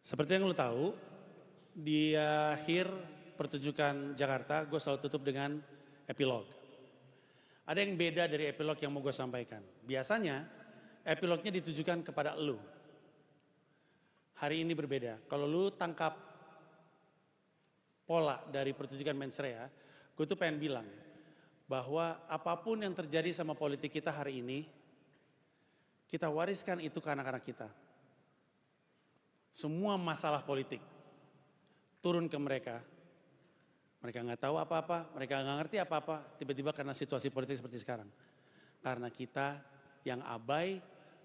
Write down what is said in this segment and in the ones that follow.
Seperti yang lo tahu, di akhir pertunjukan Jakarta, gue selalu tutup dengan epilog. Ada yang beda dari epilog yang mau gue sampaikan. Biasanya, epilognya ditujukan kepada lo. Hari ini berbeda. Kalau lo tangkap pola dari pertunjukan Mensrea, gue tuh pengen bilang bahwa apapun yang terjadi sama politik kita hari ini, kita wariskan itu ke anak-anak kita. Semua masalah politik turun ke mereka. Mereka nggak tahu apa-apa, mereka nggak ngerti apa-apa, tiba-tiba karena situasi politik seperti sekarang. Karena kita yang abai,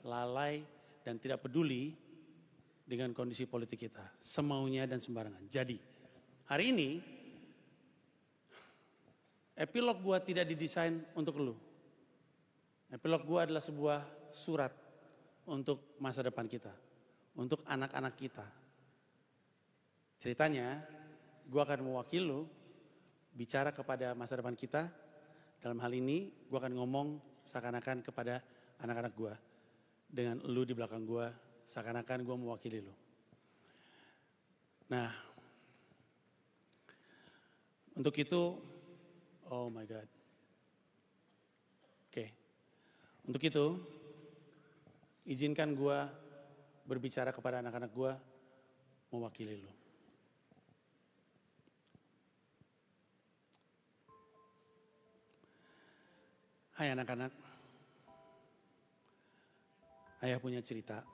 lalai, dan tidak peduli dengan kondisi politik kita. Semaunya dan sembarangan. Jadi, hari ini, epilog gua tidak didesain untuk lu. Epilog gua adalah sebuah surat untuk masa depan kita. Untuk anak-anak kita. Ceritanya, gue akan mewakili lu, bicara kepada masa depan kita. Dalam hal ini, gue akan ngomong seakan-akan kepada anak-anak gue. Dengan lu di belakang gue, seakan-akan gue mewakili lu. Nah, untuk itu, oh my God. Oke, untuk itu, izinkan gue berbicara kepada anak-anak gue, mewakili lu. Hai anak-anak, ayah punya cerita.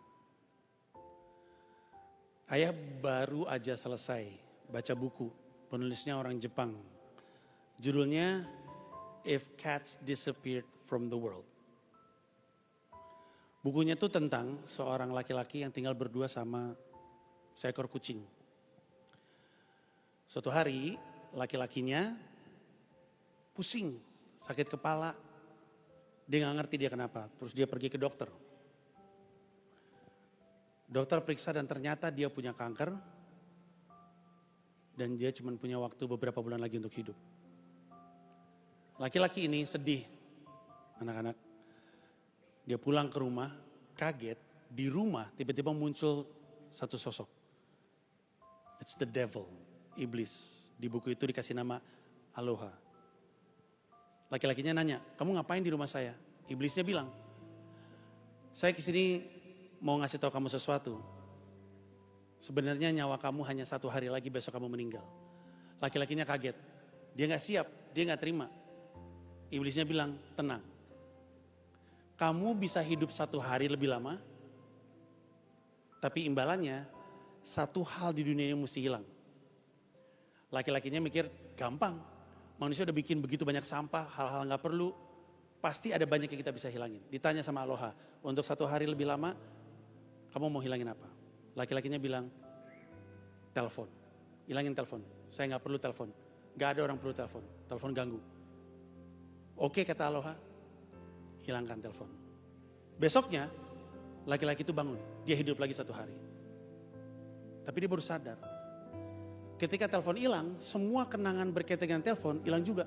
Ayah baru aja selesai baca buku, penulisnya orang Jepang. Judulnya If Cats Disappeared from the World. Bukunya itu tentang seorang laki-laki yang tinggal berdua sama seekor kucing. Suatu hari laki-lakinya pusing, sakit kepala. Dia gak ngerti dia kenapa, terus dia pergi ke dokter. Dokter periksa dan ternyata dia punya kanker. Dan dia cuma punya waktu beberapa bulan lagi untuk hidup. Laki-laki ini sedih, anak-anak. Dia pulang ke rumah, kaget, di rumah tiba-tiba muncul satu sosok. It's the devil, iblis. Di buku itu dikasih nama Aloha. Laki-lakinya nanya, kamu ngapain di rumah saya? Iblisnya bilang, saya kesini mau ngasih tahu kamu sesuatu. Sebenarnya nyawa kamu hanya 1 hari lagi, besok kamu meninggal. Laki-lakinya kaget, dia gak siap, dia gak terima. Iblisnya bilang, tenang. Kamu bisa hidup 1 hari lebih lama, tapi imbalannya 1 hal di dunia ini mesti hilang. Laki-lakinya mikir, gampang. Manusia udah bikin begitu banyak sampah, hal-hal gak perlu, pasti ada banyak yang kita bisa hilangin. Ditanya sama Aloha, untuk 1 hari lebih lama, kamu mau hilangin apa? Laki-lakinya bilang, telepon. Hilangin telepon, saya gak perlu telepon. Gak ada orang perlu telepon, telepon ganggu. Oke kata Aloha, hilangkan telepon. Besoknya, laki-laki itu bangun, dia hidup lagi 1 hari. Tapi dia baru sadar, ketika telepon hilang, semua kenangan berkaitan dengan telepon hilang juga.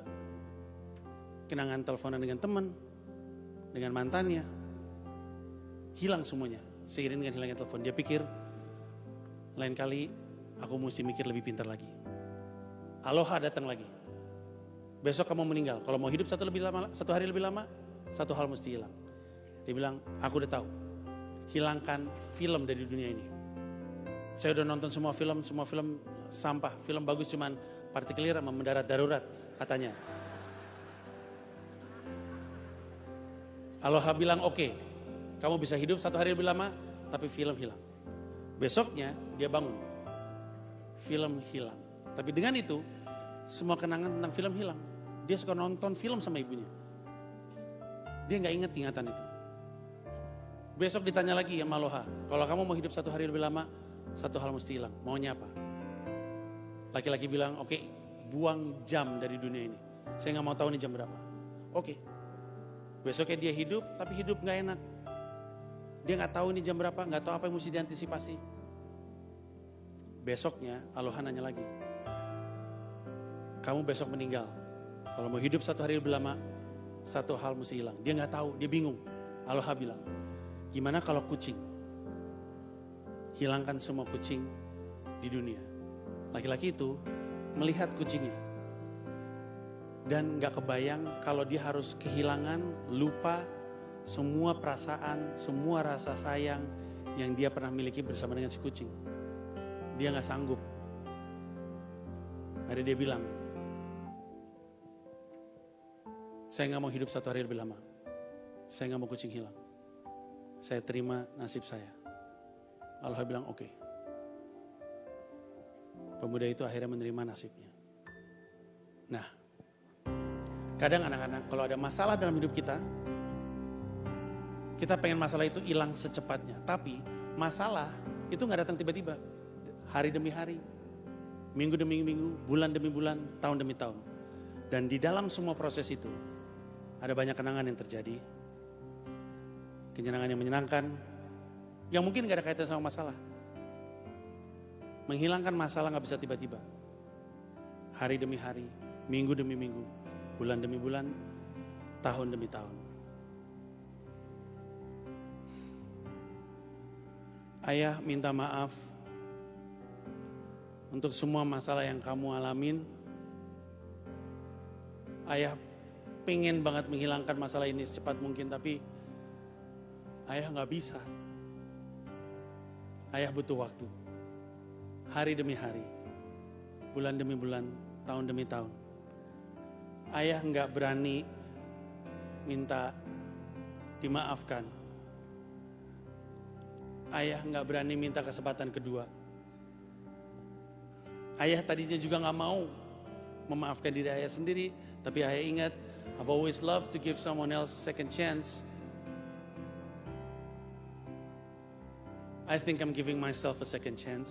Kenangan teleponan dengan teman, dengan mantannya, hilang semuanya. Seiring dengan hilangnya telepon, dia pikir, lain kali aku mesti mikir lebih pintar lagi. Aloha datang lagi. Besok kamu meninggal, kalau mau hidup 1 hari lebih lama, 1 hal mesti hilang. Dia bilang, aku udah tahu, hilangkan film dari dunia ini. Saya udah nonton semua film sampah, film bagus cuman partikelir sama mendarat darurat katanya. Aloha bilang oke, kamu bisa hidup 1 hari lebih lama, tapi film hilang. Besoknya dia bangun, film hilang. Tapi dengan itu, semua kenangan tentang film hilang. Dia suka nonton film sama ibunya. Dia gak ingat ingatan itu. Besok ditanya lagi sama Aloha, kalau kamu mau hidup 1 hari lebih lama, 1 hal mesti hilang. Maunya apa? Laki-laki bilang, oke, buang jam dari dunia ini. Saya gak mau tahu nih jam berapa. Oke. Besoknya dia hidup, tapi hidup gak enak. Dia gak tahu nih jam berapa, gak tahu apa yang mesti diantisipasi. Besoknya Aloha nanya lagi, kamu besok meninggal. Kalau mau hidup 1 hari lebih lama, 1 hal mesti hilang. Dia gak tahu, dia bingung. Aloha bilang, gimana kalau kucing? Hilangkan semua kucing, di dunia. Laki-laki itu melihat kucingnya. Dan gak kebayang kalau dia harus kehilangan, lupa semua perasaan, semua rasa sayang yang dia pernah miliki bersama dengan si kucing. Dia gak sanggup. Akhirnya dia bilang, saya gak mau hidup 1 hari lebih lama. Saya gak mau kucing hilang. Saya terima nasib saya. Allah bilang oke. Pemuda itu akhirnya menerima nasibnya. Nah, kadang anak-anak kalau ada masalah dalam hidup kita pengen masalah itu hilang secepatnya. Tapi masalah itu gak datang tiba-tiba. Hari demi hari, minggu demi minggu, bulan demi bulan, tahun demi tahun. Dan di dalam semua proses itu, ada banyak kenangan yang terjadi. Kenangan yang menyenangkan, yang mungkin gak ada kaitan sama masalah. Menghilangkan masalah gak bisa tiba-tiba. Hari demi hari, minggu demi minggu, bulan demi bulan, tahun demi tahun. Ayah minta maaf untuk semua masalah yang kamu alamin. Ayah pengen banget menghilangkan masalah ini secepat mungkin, tapi ayah gak bisa. Ayah butuh waktu. Hari demi hari, bulan demi bulan, tahun demi tahun. Ayah gak berani minta dimaafkan. Ayah gak berani minta kesempatan kedua. Ayah tadinya juga gak mau memaafkan diri ayah sendiri, tapi ayah ingat, I've always loved to give someone else second chance. I think I'm giving myself a second chance.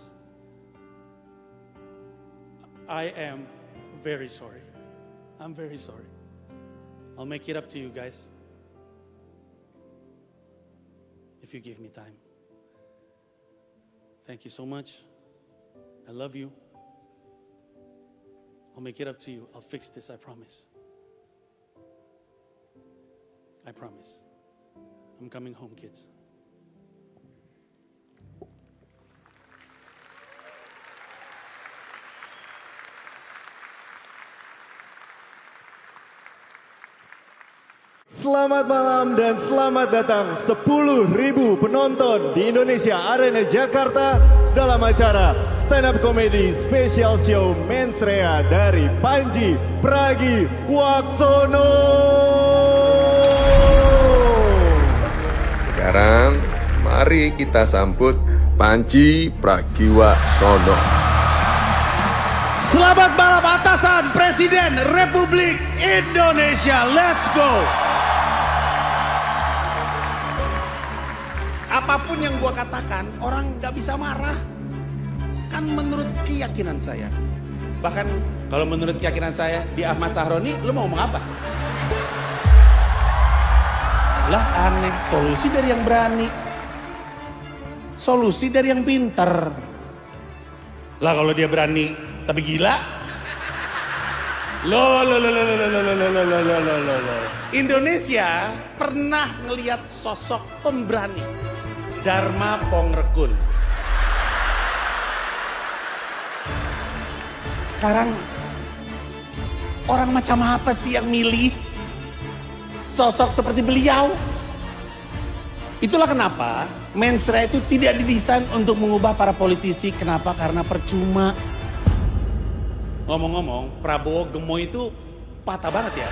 I am very sorry. I'm very sorry. I'll make it up to you guys if you give me time. Thank you so much. I love you. I'll make it up to you. I'll fix this, I promise. I promise. I'm coming home, kids. Selamat malam dan selamat datang 10.000 penonton di Indonesia Arena Jakarta dalam acara stand up comedy special show Mensrea dari Panji Pragiwaksono. Sekarang mari kita sambut Panji Pragiwaksono. Selamat malam atasan Presiden Republik Indonesia. Let's go. Apapun yang gua katakan, orang gak bisa marah. Kan menurut keyakinan saya. Bahkan kalau menurut keyakinan saya, di Ahmad Sahroni, lu mau ngomong apa? Lah aneh, solusi dari yang berani. Solusi dari yang pinter. Lah kalau dia berani, tapi gila. Loh. Indonesia pernah ngelihat sosok pemberani. Dharma Pongrekun. Sekarang orang macam apa sih yang milih sosok seperti beliau? Itulah kenapa Mensrea itu tidak didesain untuk mengubah para politisi. Kenapa? Karena percuma. Ngomong-ngomong, Prabowo gemoy itu patah banget ya.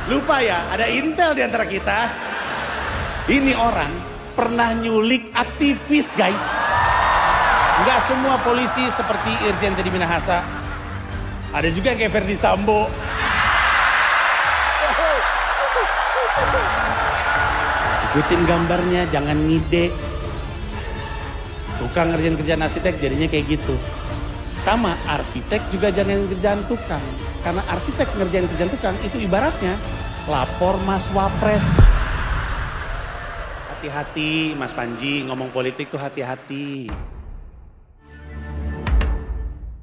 Lupa ya, ada intel di antara kita. Ini orang pernah nyulik aktivis, guys. Enggak semua polisi seperti Irjen Teddy Minahasa. Ada juga yang kayak Ferdi Sambo. Ikutin gambarnya, jangan ngide. Tukang ngerjain kerjaan arsitek jadinya kayak gitu. Sama, arsitek juga jangan kerjaan tukang. Karena arsitek ngerjain kerjaan tukang itu ibaratnya lapor Mas Wapres. Hati-hati Mas Panji, ngomong politik tuh hati-hati.